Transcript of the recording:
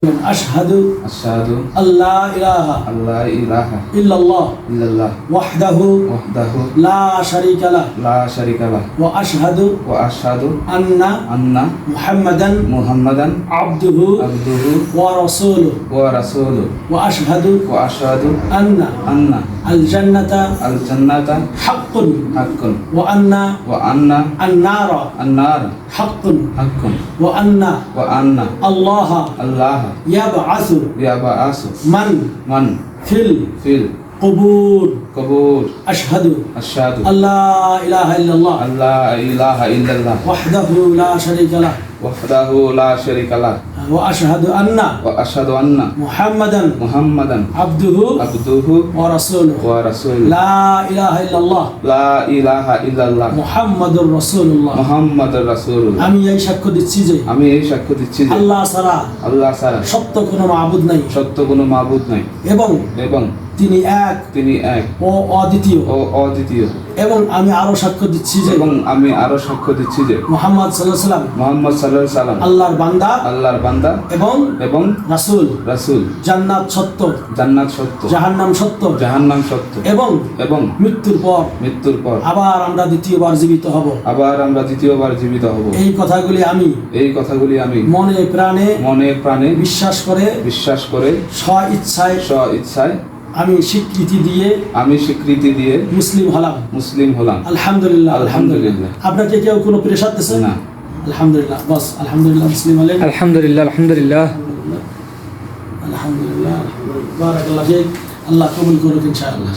أشهد أشهد أن لا إله أن لا إله إلا الله إلا الله وحده وحده لا شريك له لا شريك له وأشهد وأشهد أن أن محمدا محمدا عبده عبده ورسوله ورسوله وأشهد أن أن الجنة الجنة حق حق وأن وأن النار النار حق حق وأن وأن الله الله يبعث يبعث من في القبور القبور أشهد أشهد أن لا إله إلا الله أن لا إله إلا الله وحده لا شريك له وحده لا شريك له وأشهد أن محمدا عبده ورسوله ورسوله لا إله إلا الله لا إله إلا الله محمد رسول الله محمد رسول الله আমি এই সাক্ষ্য দিচ্ছি যে আমি এই সাক্ষ্য দিচ্ছি যে আল্লাহ ছাড়া সত্য কোনো মাবুদ নাই কোনো মাবুদ নাই এবং তিনি এক ও অদ্বিতীয় এবং আমি আরো সাক্ষ্য দিচ্ছি যে মুহাম্মদ সাল্লাল্লাহু আলাইহি ওয়াসাল্লাম আল্লাহর বান্দা এবং রাসূল জান্নাত সত্য জাহান্নাম সত্য এবং মৃত্যুর পর আবার আমরা দ্বিতীয়বার জীবিত হব এই কথাগুলি আমি মনে প্রাণে বিশ্বাস করে স্ব ইচ্ছায় আমি স্বীকৃতি দিয়ে মুসলিম হলাম আলহামদুলিল্লাহ আপনাকে কেউ কোনো প্রেশার দিছে না আলহামদুলিল্লাহ বাস আলহামদুলিল্লাহ মুসলিম হলেন আলহামদুলিল্লাহ বারাকাল্লাহ ফিক আল্লাহ কবুল করুক ইনশাআল্লাহ।